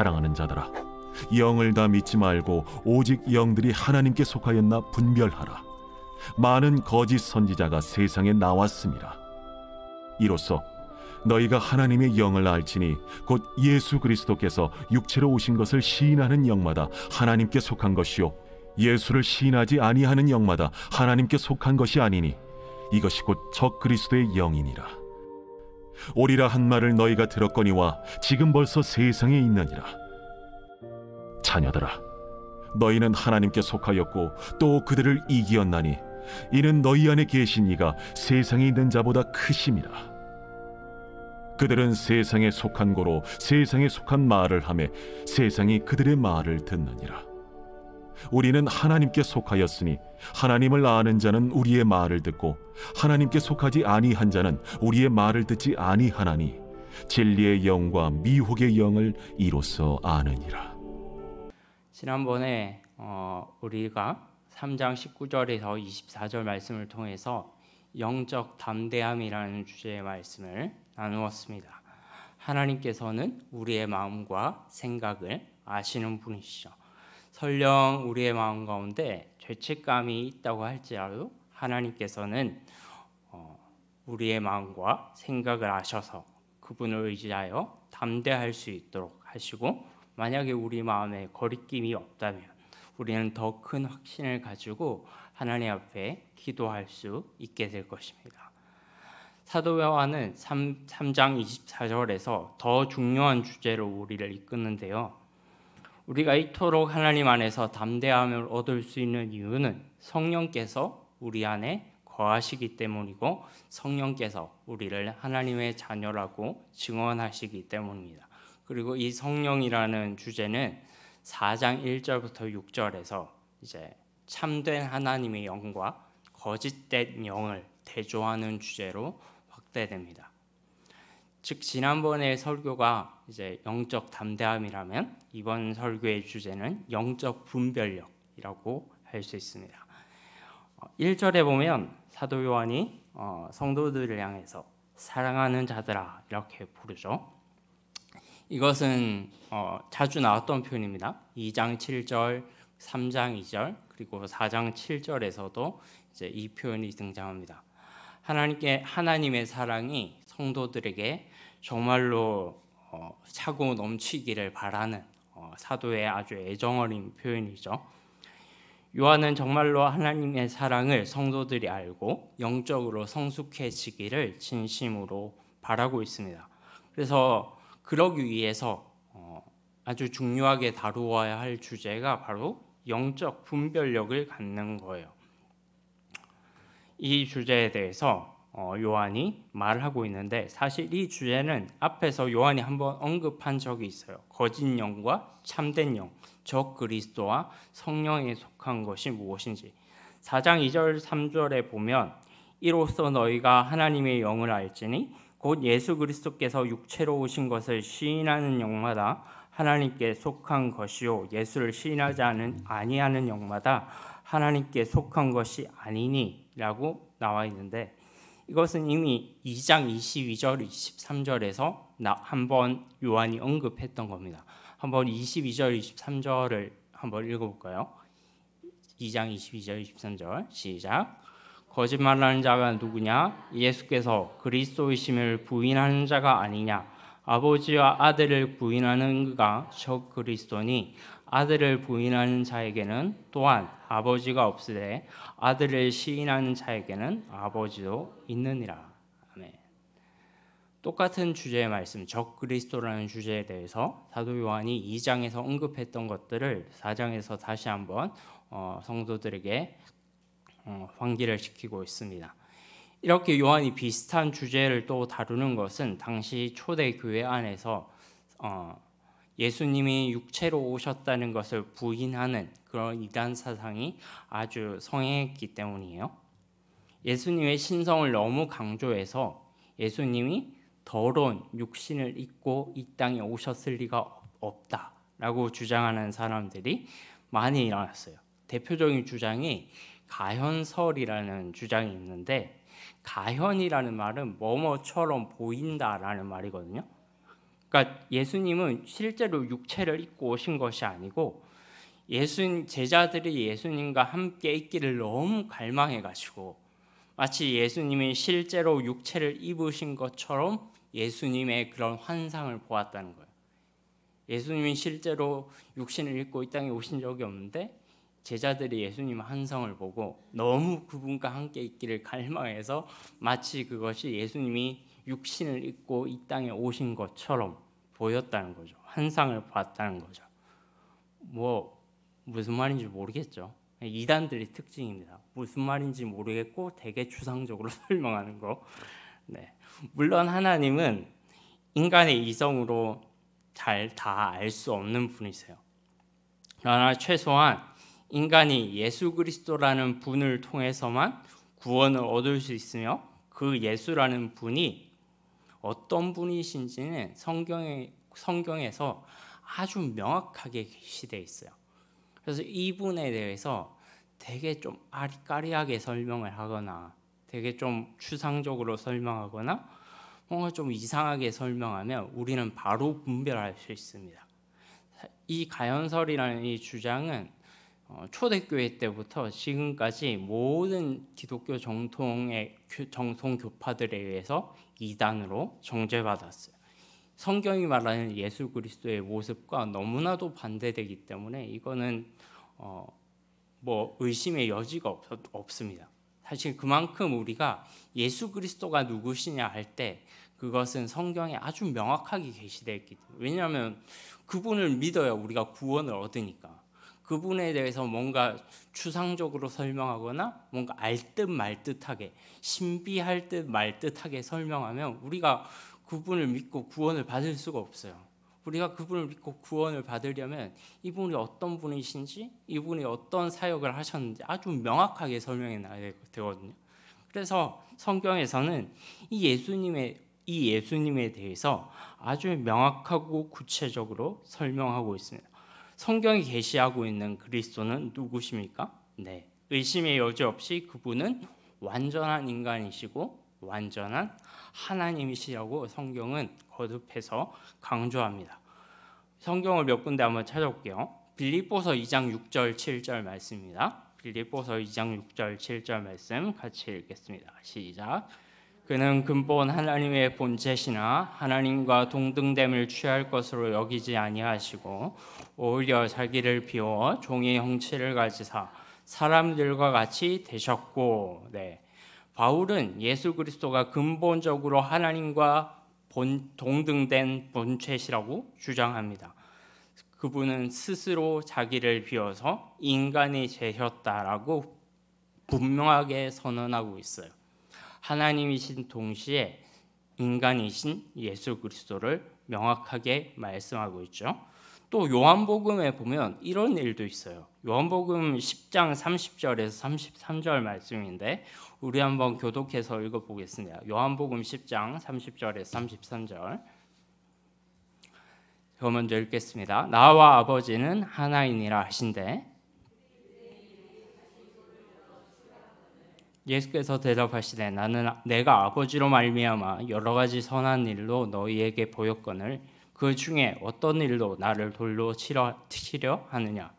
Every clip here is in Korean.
사랑하는 자들아, 영을 다 믿지 말고 오직 영들이 하나님께 속하였나 분별하라. 많은 거짓 선지자가 세상에 나왔습니다. 이로써 너희가 하나님의 영을 알지니 곧 예수 그리스도께서 육체로 오신 것을 시인하는 영마다 하나님께 속한 것이요 예수를 시인하지 아니하는 영마다 하나님께 속한 것이 아니니 이것이 곧 적 그리스도의 영이니라. 오리라 한 말을 너희가 들었거니와 지금 벌써 세상에 있느니라. 자녀들아, 너희는 하나님께 속하였고 또 그들을 이기었나니 이는 너희 안에 계신 이가 세상에 있는 자보다 크심이라. 그들은 세상에 속한 고로 세상에 속한 말을 하며 세상이 그들의 말을 듣느니라. 우리는 하나님께 속하였으니 하나님을 아는 자는 우리의 말을 듣고 하나님께 속하지 아니한 자는 우리의 말을 듣지 아니하나니 진리의 영과 미혹의 영을 이로써 아느니라. 지난번에 우리가 3장 19절에서 24절 말씀을 통해서 영적 담대함이라는 주제의 말씀을 나누었습니다. 하나님께서는 우리의 마음과 생각을 아시는 분이시죠. 설령 우리의 마음 가운데 죄책감이 있다고 할지라도 하나님께서는 우리의 마음과 생각을 아셔서 그분을 의지하여 담대할 수 있도록 하시고, 만약에 우리 마음에 거리낌이 없다면 우리는 더 큰 확신을 가지고 하나님 앞에 기도할 수 있게 될 것입니다. 사도 요한은 3장 24절에서 더 중요한 주제로 우리를 이끄는데요. 우리가 이토록 하나님 안에서 담대함을 얻을 수 있는 이유는 성령께서 우리 안에 거하시기 때문이고 성령께서 우리를 하나님의 자녀라고 증언하시기 때문입니다. 그리고 이 성령이라는 주제는 4장 1절부터 6절에서 이제 참된 하나님의 영과 거짓된 영을 대조하는 주제로 확대됩니다. 즉 지난번의 설교가 이제 영적 담대함이라면 이번 설교의 주제는 영적 분별력이라고 할 수 있습니다. 1절에 보면 사도 요한이 성도들을 향해서 사랑하는 자들아 이렇게 부르죠. 이것은 자주 나왔던 표현입니다. 2장 7절, 3장 2절, 그리고 4장 7절에서도 이제 이 표현이 등장합니다. 하나님의 사랑이 성도들에게 정말로 차고 넘치기를 바라는 사도의 아주 애정어린 표현이죠. 요한은 정말로 하나님의 사랑을 성도들이 알고 영적으로 성숙해지기를 진심으로 바라고 있습니다. 그래서 그러기 위해서 아주 중요하게 다루어야 할 주제가 바로 영적 분별력을 갖는 거예요. 이 주제에 대해서 요한이 말하고 있는데, 사실 이 주제는 앞에서 요한이 한번 언급한 적이 있어요. 거짓 영과 참된 영, 적 그리스도와 성령에 속한 것이 무엇인지. 4장 2절 3절에 보면 이로써 너희가 하나님의 영을 알지니 곧 예수 그리스도께서 육체로 오신 것을 시인하는 영마다 하나님께 속한 것이요 예수를 시인하지 아니하는 영마다 하나님께 속한 것이 아니니 라고 나와 있는데, 이것은 이미 2장 22절 23절에서 한번 요한이 언급했던 겁니다. 한번 22절 23절을 한번 읽어볼까요? 2장 22절 23절 시작. 거짓말하는 자가 누구냐? 예수께서 그리스도이심을 부인하는 자가 아니냐? 아버지와 아들을 부인하는 그가 적 그리스도니 아들을 부인하는 자에게는 또한 아버지가 없으되 아들을 시인하는 자에게는 아버지도 있느니라. 아멘. 똑같은 주제의 말씀, 적 그리스도라는 주제에 대해서 사도 요한이 2장에서 언급했던 것들을 4장에서 다시 한번 성도들에게 환기를 시키고 있습니다. 이렇게 요한이 비슷한 주제를 또 다루는 것은 당시 초대 교회 안에서 예수님이 육체로 오셨다는 것을 부인하는 그런 이단 사상이 아주 성행했기 때문이에요. 예수님의 신성을 너무 강조해서 예수님이 더러운 육신을 입고 이 땅에 오셨을 리가 없다라고 주장하는 사람들이 많이 일어났어요. 대표적인 주장이 가현설이라는 주장이 있는데, 가현이라는 말은 뭐뭐처럼 보인다라는 말이거든요. 그러니까 예수님은 실제로 육체를 입고 오신 것이 아니고 제자들이 예수님과 함께 있기를 너무 갈망해가지고 마치 예수님이 실제로 육체를 입으신 것처럼 예수님의 그런 환상을 보았다는 거예요. 예수님이 실제로 육신을 입고 이 땅에 오신 적이 없는데 제자들이 예수님의 환상을 보고 너무 그분과 함께 있기를 갈망해서 마치 그것이 예수님이 육신을 입고 이 땅에 오신 것처럼 보였다는 거죠. 환상을 봤다는 거죠. 무슨 말인지 모르겠죠. 이단들의 특징입니다. 무슨 말인지 모르겠고 되게 추상적으로 설명하는 거. 네. 물론 하나님은 인간의 이성으로 잘 다 알 수 없는 분이세요. 그러나 최소한 인간이 예수 그리스도라는 분을 통해서만 구원을 얻을 수 있으며 그 예수라는 분이 어떤 분이신지는 성경에서 아주 명확하게 게시되어 있어요. 그래서 이분에 대해서 되게 좀 아리까리하게 설명을 하거나 되게 좀 추상적으로 설명하거나 뭔가 좀 이상하게 설명하면 우리는 바로 분별할 수 있습니다. 이 가연설이라는 이 주장은 초대교회 때부터 지금까지 모든 기독교 정통 교파들에 의해서 이단으로 정죄받았어요. 성경이 말하는 예수 그리스도의 모습과 너무나도 반대되기 때문에 이거는 의심의 여지가 없습니다. 사실 그만큼 우리가 예수 그리스도가 누구시냐 할 때 그것은 성경에 아주 명확하게 게시되어 있기 때문에, 왜냐하면 그분을 믿어야 우리가 구원을 얻으니까. 그분에 대해서 뭔가 추상적으로 설명하거나 뭔가 알 듯 말 듯하게 신비할 듯 말 듯하게 설명하면 우리가 그분을 믿고 구원을 받을 수가 없어요. 우리가 그분을 믿고 구원을 받으려면 이분이 어떤 분이신지, 이분이 어떤 사역을 하셨는지 아주 명확하게 설명해 놔야 되거든요. 그래서 성경에서는 이 예수님에 대해서 아주 명확하고 구체적으로 설명하고 있습니다. 성경이 계시하고 있는 그리스도는 누구십니까? 네, 의심의 여지 없이 그분은 완전한 인간이시고 완전한 하나님이시라고 성경은 거듭해서 강조합니다. 성경을 몇 군데 한번 찾아볼게요. 빌립보서 2장 6절 7절 말씀입니다. 빌립보서 2장 6절 7절 말씀 같이 읽겠습니다. 시작. 그는 근본 하나님의 본체시나 하나님과 동등됨을 취할 것으로 여기지 아니하시고 오히려 자기를 비워 종의 형체를 가지사 사람들과 같이 되셨고. 네, 바울은 예수 그리스도가 근본적으로 하나님과 동등된 본체시라고 주장합니다. 그분은 스스로 자기를 비워서 인간이 되셨다라고 분명하게 선언하고 있어요. 하나님이신 동시에 인간이신 예수 그리스도를 명확하게 말씀하고 있죠. 또 요한복음에 보면 이런 일도 있어요. 요한복음 10장 30절에서 33절 말씀인데 우리 한번 교독해서 읽어보겠습니다. 요한복음 10장 30절에서 33절. 저 먼저 읽겠습니다. 나와 아버지는 하나이니라 하신대 예수께서 대답하시되 나는 내가 아버지로 말미암아 여러 가지 선한 일로 너희에게 보였거늘 그 중에 어떤 일로 나를 돌로 치려 하느냐.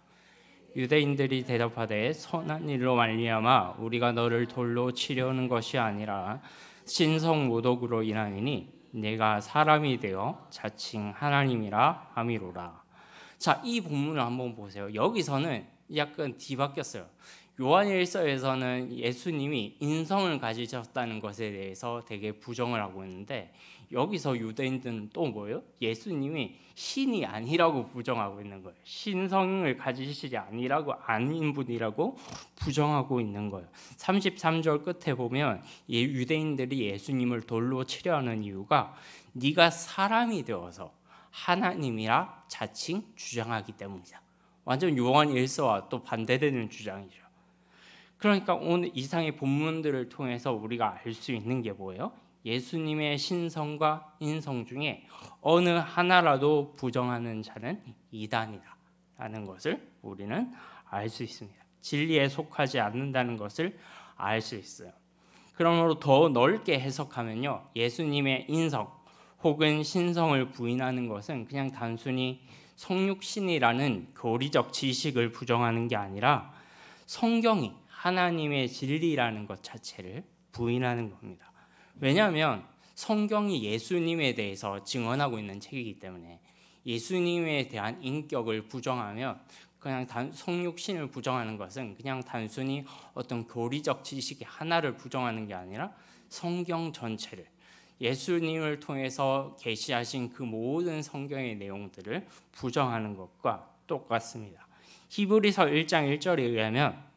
유대인들이 대답하되 선한 일로 말미암아 우리가 너를 돌로 치려는 것이 아니라 신성 모독으로 인하이니 내가 사람이 되어 자칭 하나님이라 함이로라. 자, 이 본문을 한번 보세요. 여기서는 약간 뒤바뀌었어요. 요한일서에서는 예수님이 인성을 가지셨다는 것에 대해서 되게 부정을 하고 있는데 여기서 유대인들은 또 뭐예요? 예수님이 신이 아니라고 부정하고 있는 거예요. 신성을 가지시지 아닌 분이라고 부정하고 있는 거예요. 33절 끝에 보면 유대인들이 예수님을 돌로 치려 하는 이유가 네가 사람이 되어서 하나님이라 자칭 주장하기 때문이다. 완전 요한일서와 또 반대되는 주장이죠. 그러니까 오늘 이상의 본문들을 통해서 우리가 알 수 있는 게 뭐예요? 예수님의 신성과 인성 중에 어느 하나라도 부정하는 자는 이단이다라는 것을 우리는 알 수 있습니다. 진리에 속하지 않는다는 것을 알 수 있어요. 그러므로 더 넓게 해석하면요, 예수님의 인성 혹은 신성을 부인하는 것은 그냥 단순히 성육신이라는 교리적 지식을 부정하는 게 아니라 성경이 하나님의 진리라는 것 자체를 부인하는 겁니다. 왜냐하면 성경이 예수님에 대해서 증언하고 있는 책이기 때문에 예수님에 대한 인격을 부정하면 그냥 성육신을 부정하는 것은 그냥 단순히 어떤 교리적 지식의 하나를 부정하는 게 아니라 성경 전체를, 예수님을 통해서 계시하신 그 모든 성경의 내용들을 부정하는 것과 똑같습니다. 히브리서 1장 1절에 의하면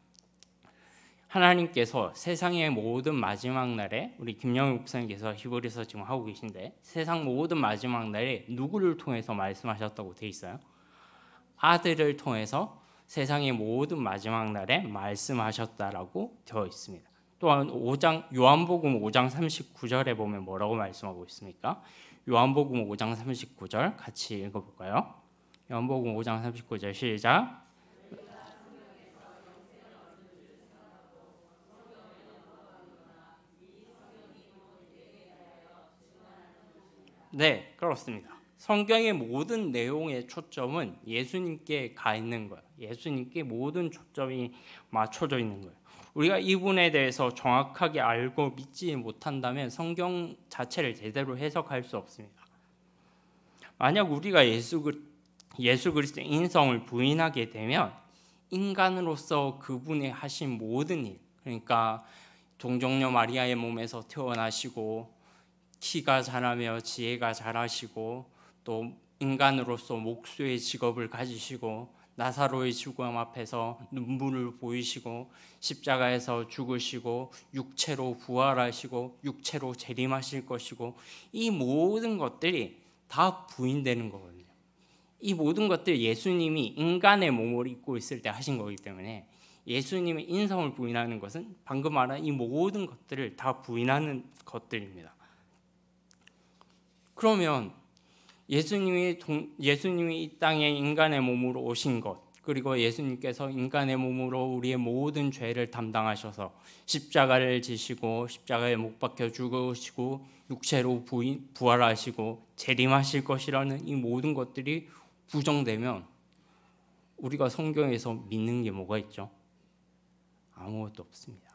하나님께서 세상의 모든 마지막 날에, 우리 김영희 목사님께서 히브리서 지금 하고 계신데, 세상 모든 마지막 날에 누구를 통해서 말씀하셨다고 돼 있어요? 아들을 통해서 세상의 모든 마지막 날에 말씀하셨다라고 되어 있습니다. 또한 요한복음 5장 39절에 보면 뭐라고 말씀하고 있습니까? 요한복음 5장 39절 같이 읽어볼까요? 요한복음 5장 39절 시작. 네, 그렇습니다. 성경의 모든 내용의 초점은 예수님께 가 있는 거예요. 예수님께 모든 초점이 맞춰져 있는 거예요. 우리가 이분에 대해서 정확하게 알고 믿지 못한다면 성경 자체를 제대로 해석할 수 없습니다. 만약 우리가 예수 그리스도의 인성을 부인하게 되면 인간으로서 그분이 하신 모든 일, 그러니까 동정녀 마리아의 몸에서 태어나시고 키가 자라며 지혜가 자라시고 또 인간으로서 목수의 직업을 가지시고 나사로의 죽음 앞에서 눈물을 보이시고 십자가에서 죽으시고 육체로 부활하시고 육체로 재림하실 것이고, 이 모든 것들이 다 부인되는 거거든요. 이 모든 것들 예수님이 인간의 몸을 입고 있을 때 하신 거기 때문에 예수님의 인성을 부인하는 것은 방금 말한 이 모든 것들을 다 부인하는 것들입니다. 그러면 예수님이 이 땅에 인간의 몸으로 오신 것, 그리고 예수님께서 인간의 몸으로 우리의 모든 죄를 담당하셔서 십자가를 지시고 십자가에 못 박혀 죽으시고 육체로 부활하시고 재림하실 것이라는 이 모든 것들이 부정되면 우리가 성경에서 믿는 게 뭐가 있죠? 아무것도 없습니다.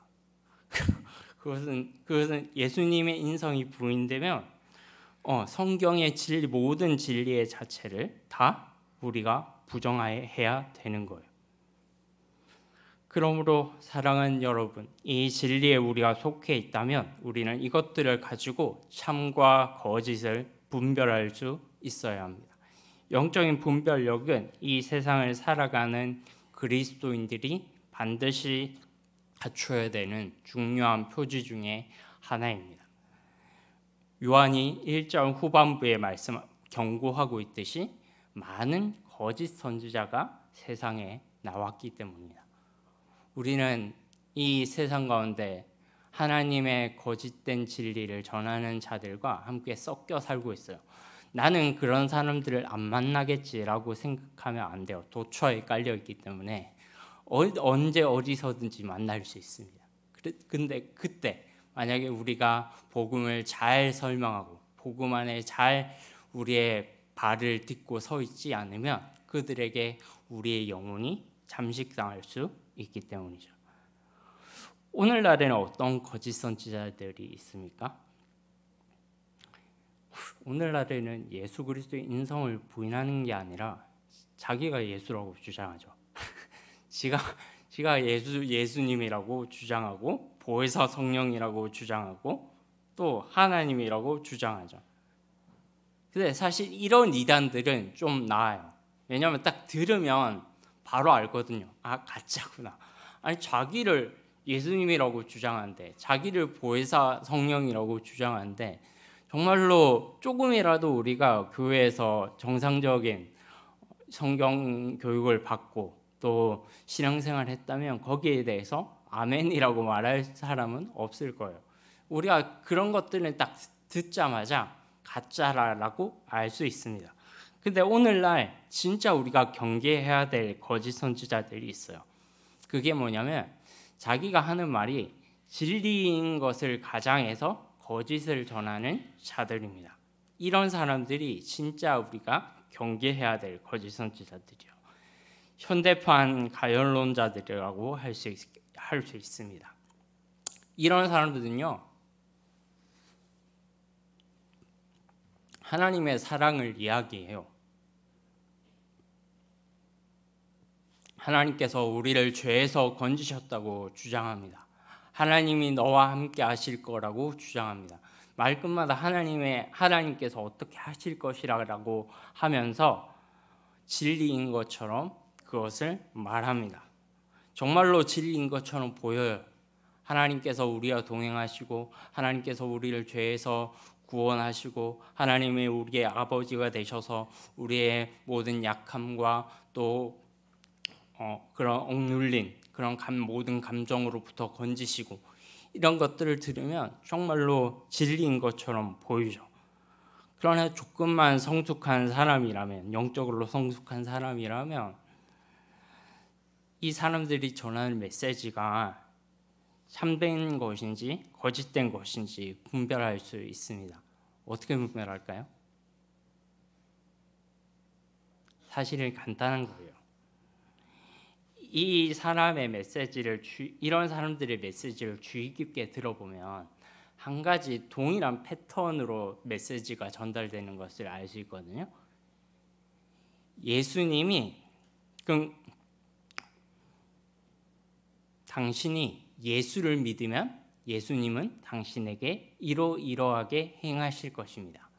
그것은 예수님의 인성이 부인되면 성경의 진리, 모든 진리의 자체를 다 우리가 부정해야 되는 거예요. 그러므로 사랑하는 여러분, 이 진리에 우리가 속해 있다면 우리는 이것들을 가지고 참과 거짓을 분별할 수 있어야 합니다. 영적인 분별력은 이 세상을 살아가는 그리스도인들이 반드시 갖춰야 되는 중요한 표지 중에 하나입니다. 요한이 1장 후반부에 경고하고 있듯이 많은 거짓 선지자가 세상에 나왔기 때문입니다. 우리는 이 세상 가운데 하나님의 거짓된 진리를 전하는 자들과 함께 섞여 살고 있어요. 나는 그런 사람들을 안 만나겠지라고 생각하면 안 돼요. 도처에 깔려 있기 때문에 언제 어디서든지 만날 수 있습니다. 근데 그때 만약에 우리가 복음을 잘 설명하고 복음 안에 잘 우리의 발을 딛고 서 있지 않으면 그들에게 우리의 영혼이 잠식당할 수 있기 때문이죠. 오늘날에는 어떤 거짓 선지자들이 있습니까? 오늘날에는 예수 그리스도의 인성을 부인하는 게 아니라 자기가 예수라고 주장하죠. 지가 예수님이라고 주장하고 보혜사 성령이라고 주장하고 또 하나님이라고 주장하죠. 근데 사실 이런 이단들은 좀 나아요. 왜냐하면 딱 들으면 바로 알거든요. 아, 가짜구나. 아니, 자기를 예수님이라고 주장하는데, 자기를 보혜사 성령이라고 주장하는데, 정말로 조금이라도 우리가 교회에서 정상적인 성경 교육을 받고 또 신앙생활을 했다면 거기에 대해서 아멘이라고 말할 사람은 없을 거예요. 우리가 그런 것들은 딱 듣자마자 가짜라고 알 수 있습니다. 근데 오늘날 진짜 우리가 경계해야 될 거짓 선지자들이 있어요. 그게 뭐냐면 자기가 하는 말이 진리인 것을 가장해서 거짓을 전하는 자들입니다. 이런 사람들이 진짜 우리가 경계해야 될 거짓 선지자들이요. 현대판 가열론자들이라고 할 수 있습니다. 이런 사람들은요, 하나님의 사랑을 이야기해요. 하나님께서 우리를 죄에서 건지셨다고 주장합니다. 하나님이 너와 함께 하실 거라고 주장합니다. 말끝마다 하나님께서 어떻게 하실 것이라고 하면서 진리인 것처럼 그것을 말합니다. 정말로 진리인 것처럼 보여요. 하나님께서 우리와 동행하시고 하나님께서 우리를 죄에서 구원하시고 하나님이 우리의 아버지가 되셔서 우리의 모든 약함과 또 그런 억눌린 그런 모든 감정으로부터 건지시고, 이런 것들을 들으면 정말로 진리인 것처럼 보이죠. 그러나 조금만 성숙한 사람이라면, 영적으로 성숙한 사람이라면 이 사람들이 전하는 메시지가 참된 것인지 거짓된 것인지 분별할 수 있습니다. 어떻게 분별할까요? 사실은 간단한 거예요. 이 사람의 메시지를 이런 사람들의 메시지를 주의 깊게 들어보면 한 가지 동일한 패턴으로 메시지가 전달되는 것을 알 수 있거든요. 예수님이 당신이 예수를 믿으면 예수님은 당신에게 이러이러하게 행하실 것입니다.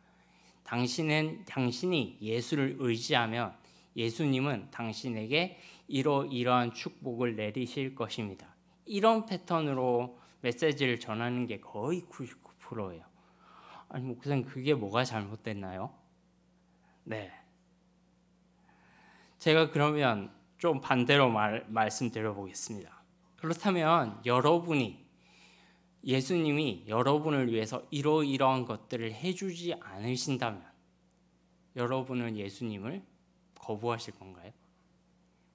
당신이 예수를 의지하면 예수님은 당신에게 이러이러한 축복을 내리실 것입니다. 이런 패턴으로 메시지를 전하는 게 거의 99%예요. 아니, 목사님, 그게 뭐가 잘못됐나요? 네. 제가 그러면 좀 반대로 말씀드려 보겠습니다. 그렇다면 예수님이 여러분을 위해서 이러이러한 것들을 해주지 않으신다면 여러분은 예수님을 거부하실 건가요?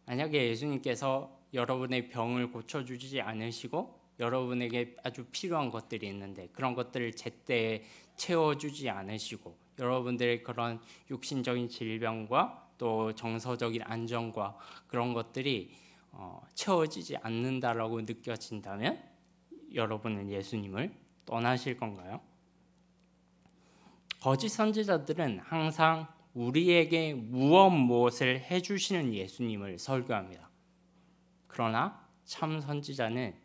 만약에 예수님께서 여러분의 병을 고쳐주지 않으시고 여러분에게 아주 필요한 것들이 있는데 그런 것들을 제때 채워주지 않으시고 여러분들의 그런 육신적인 질병과 또 정서적인 안정과 그런 것들이 채워지지 않는다라고 느껴진다면 여러분은 예수님을 떠나실 건가요? 거짓 선지자들은 항상 우리에게 무엇을 해주시는 예수님을 설교합니다. 그러나 참 선지자는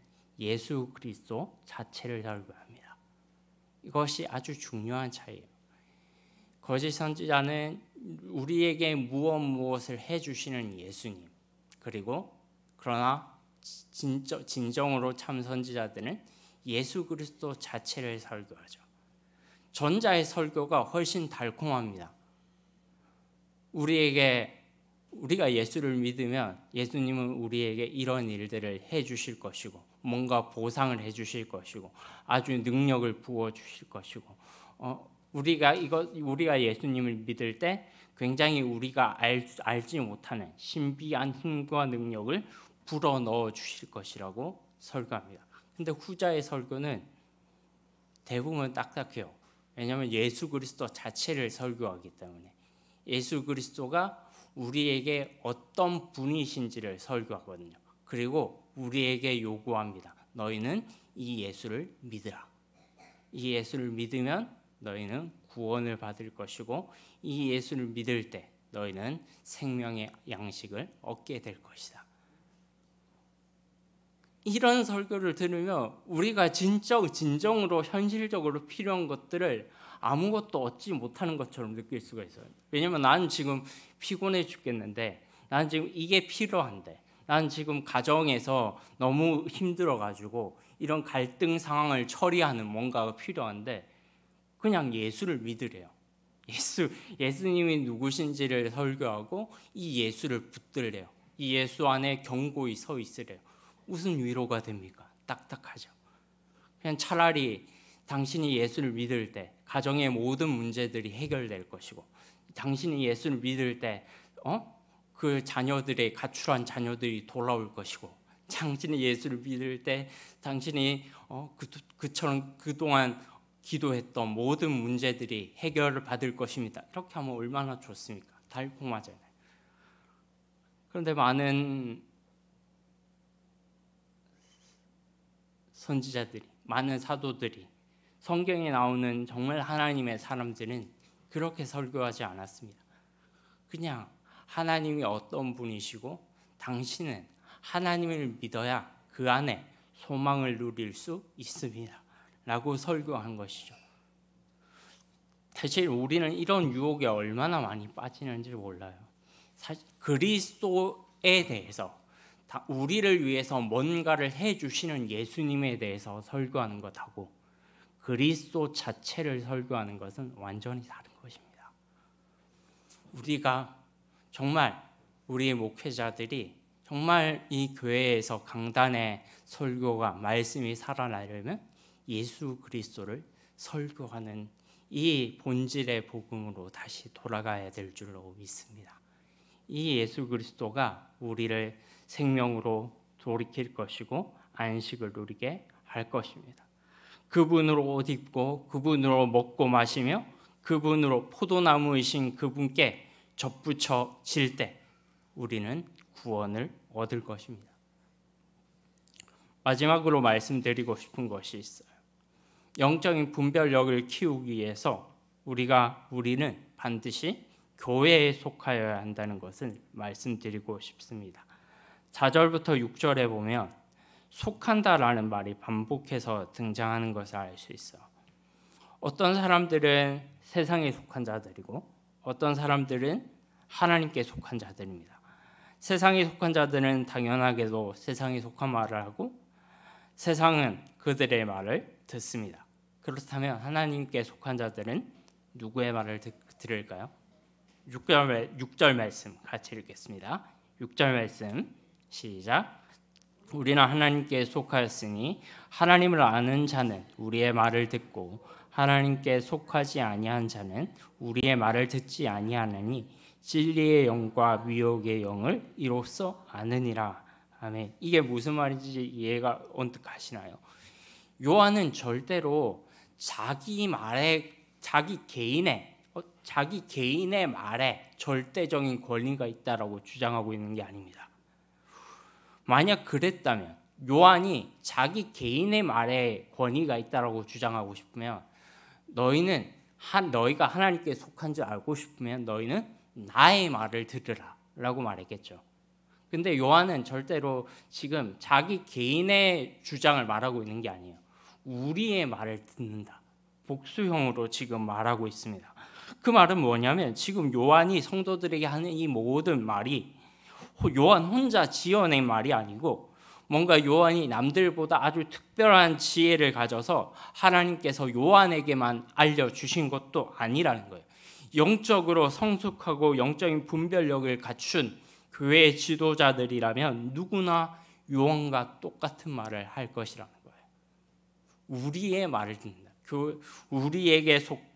예수 그리스도 자체를 설교합니다. 이것이 아주 중요한 차이예요. 거짓 선지자는 우리에게 무엇을 해주시는 예수님, 그러나 진정으로 참 선지자들은 예수 그리스도 자체를 설교하죠. 전자의 설교가 훨씬 달콤합니다. 우리가 예수를 믿으면 예수님은 우리에게 이런 일들을 해주실 것이고 뭔가 보상을 해주실 것이고 아주 능력을 부어주실 것이고 우리가 예수님을 믿을 때 굉장히 우리가 알지 못하는 신비한 힘과 능력을 불어넣어 주실 것이라고 설교합니다. 근데 후자의 설교는 대부분 딱딱해요. 왜냐하면 예수 그리스도 자체를 설교하기 때문에 예수 그리스도가 우리에게 어떤 분이신지를 설교하거든요. 그리고 우리에게 요구합니다. 너희는 이 예수를 믿으라. 이 예수를 믿으면 너희는 구원을 받을 것이고 이 예수를 믿을 때 너희는 생명의 양식을 얻게 될 것이다. 이런 설교를 들으면 우리가 진정으로 현실적으로 필요한 것들을 아무것도 얻지 못하는 것처럼 느낄 수가 있어요. 왜냐면 나는 지금 피곤해 죽겠는데, 나는 지금 이게 필요한데, 나는 지금 가정에서 너무 힘들어가지고 이런 갈등 상황을 처리하는 뭔가가 필요한데 그냥 예수를 믿으래요. 예수님이 누구신지를 설교하고 이 예수를 붙들래요. 이 예수 안에 견고히 서 있으래요. 무슨 위로가 됩니까? 딱딱하죠. 그냥 차라리 당신이 예수를 믿을 때 가정의 모든 문제들이 해결될 것이고, 당신이 예수를 믿을 때 그 자녀들의 가출한 자녀들이 돌아올 것이고, 당신이 예수를 믿을 때 당신이 그처럼 그동안 기도했던 모든 문제들이 해결을 받을 것입니다. 이렇게 하면 얼마나 좋습니까? 달콤하잖아요. 그런데 많은 선지자들이, 많은 사도들이, 성경에 나오는 정말 하나님의 사람들은 그렇게 설교하지 않았습니다. 그냥 하나님이 어떤 분이시고 당신은 하나님을 믿어야 그 안에 소망을 누릴 수 있습니다 라고 설교한 것이죠. 사실 우리는 이런 유혹에 얼마나 많이 빠지는지 몰라요. 사실 그리스도에 대해서, 우리를 위해서 뭔가를 해주시는 예수님에 대해서 설교하는 것하고 그리스도 자체를 설교하는 것은 완전히 다른 것입니다. 우리가 정말, 우리의 목회자들이 정말 이 교회에서 강단의 설교가, 말씀이 살아나려면 예수 그리스도를 설교하는 이 본질의 복음으로 다시 돌아가야 될 줄로 믿습니다. 이 예수 그리스도가 우리를 생명으로 돌이킬 것이고 안식을 누리게 할 것입니다. 그분으로 옷 입고 그분으로 먹고 마시며 그분으로 포도나무이신 그분께 접붙여질 때 우리는 구원을 얻을 것입니다. 마지막으로 말씀드리고 싶은 것이 있어요. 영적인 분별력을 키우기 위해서 우리는 반드시 교회에 속하여야 한다는 것을 말씀드리고 싶습니다. 4절부터 6절에 보면 속한다라는 말이 반복해서 등장하는 것을 알 수 있어요. 어떤 사람들은 세상에 속한 자들이고 어떤 사람들은 하나님께 속한 자들입니다. 세상에 속한 자들은 당연하게도 세상에 속한 말을 하고 세상은 그들의 말을 듣습니다. 그렇다면 하나님께 속한 자들은 누구의 말을 들을까요? 6절 말씀 같이 읽겠습니다. 6절 말씀 시작. 우리는 하나님께 속하였으니 하나님을 아는 자는 우리의 말을 듣고 하나님께 속하지 아니한 자는 우리의 말을 듣지 아니하느니 진리의 영과 미혹의 영을 이로써 아느니라. 아멘. 이게 무슨 말인지 이해가 언뜻 가시나요? 요한은 절대로 자기 개인의 말에 절대적인 권리가 있다라고 주장하고 있는 게 아닙니다. 만약 그랬다면, 요한이 자기 개인의 말에 권위가 있다라고 주장하고 싶으면 너희가 하나님께 속한 줄 알고 싶으면 너희는 나의 말을 들으라 라고 말했겠죠. 근데 요한은 절대로 지금 자기 개인의 주장을 말하고 있는 게 아니에요. 우리의 말을 듣는다. 복수형으로 지금 말하고 있습니다. 그 말은 뭐냐면 지금 요한이 성도들에게 하는 이 모든 말이 요한 혼자 지어낸 말이 아니고 뭔가 요한이 남들보다 아주 특별한 지혜를 가져서 하나님께서 요한에게만 알려주신 것도 아니라는 거예요. 영적으로 성숙하고 영적인 분별력을 갖춘 교회의 지도자들이라면 누구나 요한과 똑같은 말을 할 것이라는 거예요. 우리의 말을 듣는다.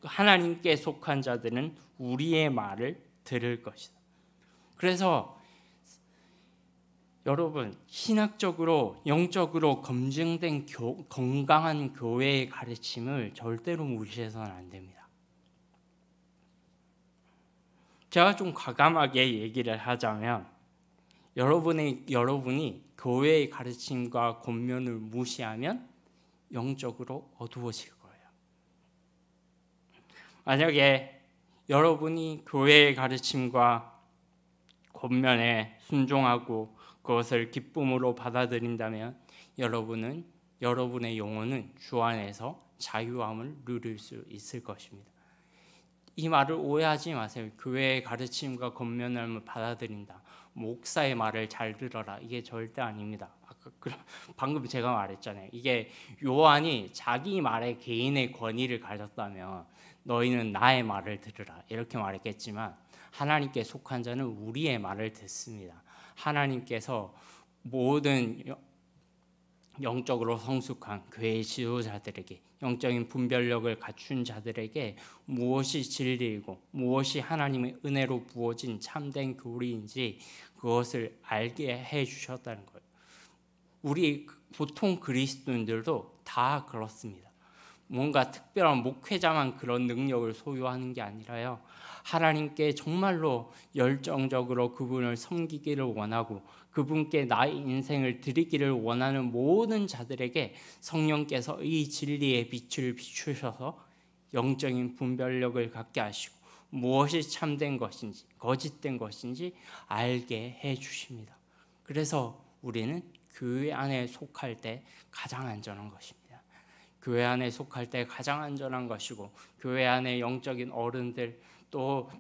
하나님께 속한 자들은 우리의 말을 들을 것이다. 그래서 여러분, 신학적으로 영적으로 검증된 건강한 교회의 가르침을 절대로 무시해서는 안 됩니다. 제가 좀 과감하게 얘기를 하자면 여러분이 교회의 가르침과 권면을 무시하면 영적으로 어두워질 거예요. 만약에 여러분이 교회의 가르침과 권면에 순종하고 그것을 기쁨으로 받아들인다면 여러분의 영혼은 주 안에서 자유함을 누릴 수 있을 것입니다. 이 말을 오해하지 마세요. 교회의 가르침과 권면을 받아들인다, 목사의 말을 잘 들어라, 이게 절대 아닙니다. 방금 제가 말했잖아요. 이게 요한이 자기 말에 개인의 권위를 가졌다면 너희는 나의 말을 들으라 이렇게 말했겠지만 하나님께 속한 자는 우리의 말을 듣습니다. 하나님께서 모든 영적으로 성숙한 교회의 지도자들에게, 영적인 분별력을 갖춘 자들에게 무엇이 진리이고 무엇이 하나님의 은혜로 부어진 참된 교리인지 그것을 알게 해주셨다는 거예요. 우리 보통 그리스도인들도 다 그렇습니다. 뭔가 특별한 목회자만 그런 능력을 소유하는 게 아니라요, 하나님께 정말로 열정적으로 그분을 섬기기를 원하고 그분께 나의 인생을 드리기를 원하는 모든 자들에게 성령께서 이 진리의 빛을 비추셔서 영적인 분별력을 갖게 하시고 무엇이 참된 것인지 거짓된 것인지 알게 해 주십니다. 그래서 우리는 교회 안에 속할 때 가장 안전한 것입니다. 교회 안에 속할 때 가장 안전한 것이고, 교회 안에 영적인 어른들, 또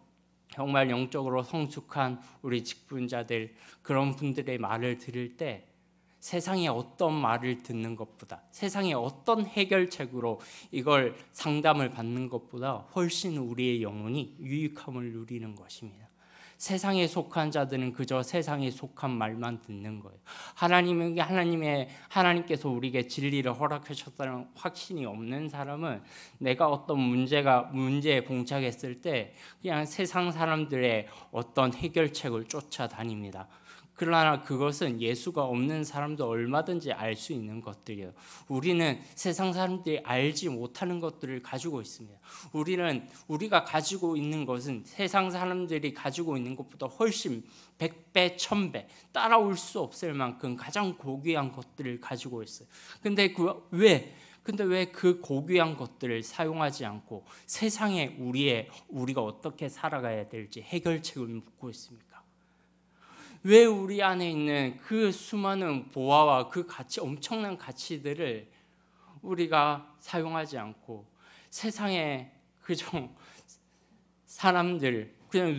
정말 영적으로 성숙한 우리 직분자들, 그런 분들의 말을 들을 때 세상의 어떤 말을 듣는 것보다, 세상의 어떤 해결책으로 이걸 상담을 받는 것보다 훨씬 우리의 영혼이 유익함을 누리는 것입니다. 세상에 속한 자들은 그저 세상에 속한 말만 듣는 거예요. 하나님께서 우리에게 진리를 허락하셨다는 확신이 없는 사람은 내가 어떤 문제에 봉착했을 때 그냥 세상 사람들의 어떤 해결책을 쫓아다닙니다. 그러나 그것은 예수가 없는 사람도 얼마든지 알 수 있는 것들이에요. 우리는 세상 사람들이 알지 못하는 것들을 가지고 있습니다. 우리가 가지고 있는 것은 세상 사람들이 가지고 있는 것보다 훨씬 100배, 1000배 따라올 수 없을 만큼 가장 고귀한 것들을 가지고 있어요. 근데 왜 그 고귀한 것들을 사용하지 않고 세상에 우리가 어떻게 살아가야 될지 해결책을 묻고 있습니까? 왜 우리 안에 있는 그 수많은 보화와 그 엄청난 가치들을 우리가 사용하지 않고 세상에 그저 사람들, 그냥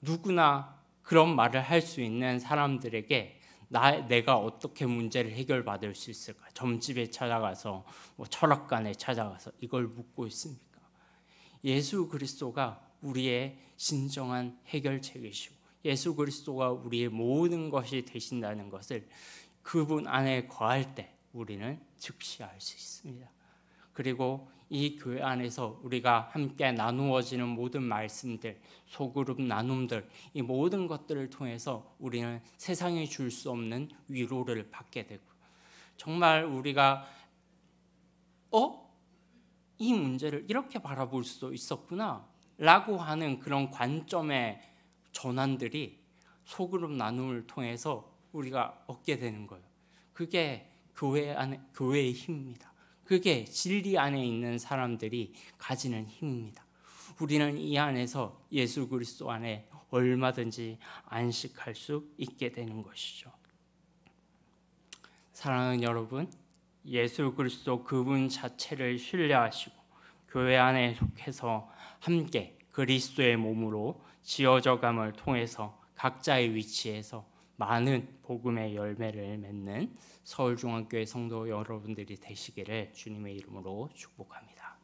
누구나 그런 말을 할 수 있는 사람들에게 내가 어떻게 문제를 해결받을 수 있을까? 점집에 찾아가서, 철학관에 찾아가서 이걸 묻고 있습니까? 예수 그리스도가 우리의 진정한 해결책이시고 예수 그리스도가 우리의 모든 것이 되신다는 것을 그분 안에 거할 때 우리는 즉시 알 수 있습니다. 그리고 이 교회 안에서 우리가 함께 나누어지는 모든 말씀들, 소그룹 나눔들, 이 모든 것들을 통해서 우리는 세상이 줄 수 없는 위로를 받게 되고, 정말 우리가 이 문제를 이렇게 바라볼 수도 있었구나 라고 하는 그런 관점의 전환들이 소그룹 나눔을 통해서 우리가 얻게 되는 거예요. 그게 교회의 힘입니다. 그게 진리 안에 있는 사람들이 가지는 힘입니다. 우리는 이 안에서 예수 그리스도 안에 얼마든지 안식할 수 있게 되는 것이죠. 사랑하는 여러분, 예수 그리스도 그분 자체를 신뢰하시고 교회 안에 속해서 함께 그리스도의 몸으로 지어져감을 통해서 각자의 위치에서 많은 복음의 열매를 맺는 서울중앙교회 성도 여러분들이 되시기를 주님의 이름으로 축복합니다.